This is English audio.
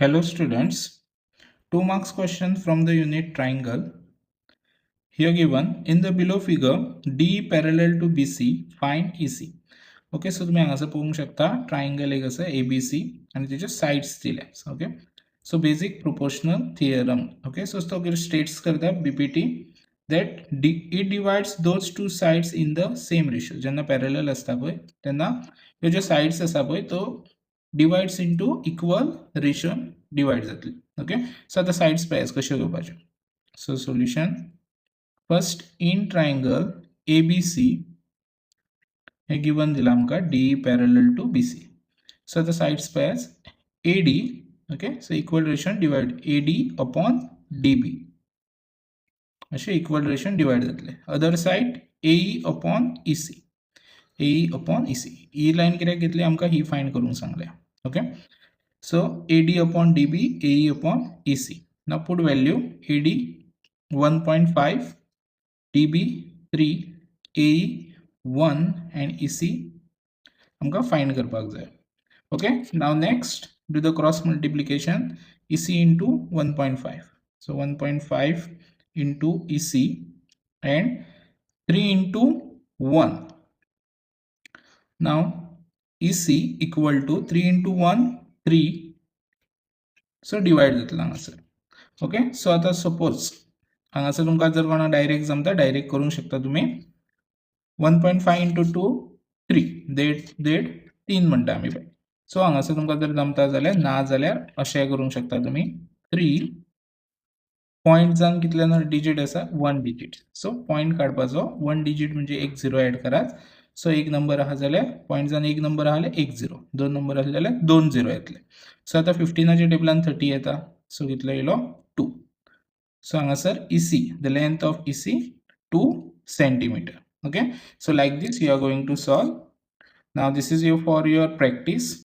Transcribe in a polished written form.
Hello students, 2 marks question from the unit triangle. Here given in the below figure D parallel to BC, find EC. Okay, so तुम्ही हांगासर पळोवंक शकता triangle एक आसा ABC आणि तेचे साइड्स दिल्या. Okay, so basic proportional theorem. Okay, so तो states करता BPT that it divides those two sides in the same ratio. जेन्ना parallel असता पळय तेन्ना ह्यो ज्यो sides आसा पळय तो divides into equal ratio divide जातली. Okay, so आता sides pairs कश्यो घेवपाच्यो. So solution first in triangle ABC hey given दिला आमका D parallel to BC. So the sides pairs AD, okay, so equal ratio divide AD upon DB असे equal ratio divide जातले. Other side AE upon EC, AE upon EC. E line कित्याक घेतली आमका ही find करून सांगल्या. Okay, so AD upon DB, AE upon EC. Now put value AD 1.5, DB 3, AE 1 and EC आमका find करपाक जाय. Okay, now next do the cross multiplication EC into 1.5. So 1.5 into EC and 3 into 1. Now EC equal to 3 into 1 3. So divide जातला हांगासर. Okay, so आता suppose हांगासर तुमका जर कोणा डायरेक्ट जमता डायरेक्ट करूंक शकता तुम्ही. 1.5 into 2 3 देड 3 म्हणटा आमी पळय. सो हांगासर तुमका जर जमता जाल्यार ना जाल्यार अशें करूंक शकता तुम्ही 3 पॉइंट जावन कितल्यान डिजिट आसा 1 डिजिट. सो पॉइंट काडपाचो 1 डिजिट म्हणजे एक 0 ऍड करात. सो एक नंबर आहा जाल्यार पॉइंट जावन एक नंबर आहा जाल्यार 1 0, दोन नंबर आसले जाल्यार 2 0 येतले. सो आता 15च्या टेबलान 30 येता. सो कितलो येयलो 2. सो हांगासर EC, the length of EC 2 centimeter. Okay, so like this you are going to solve. Now this is for your practice.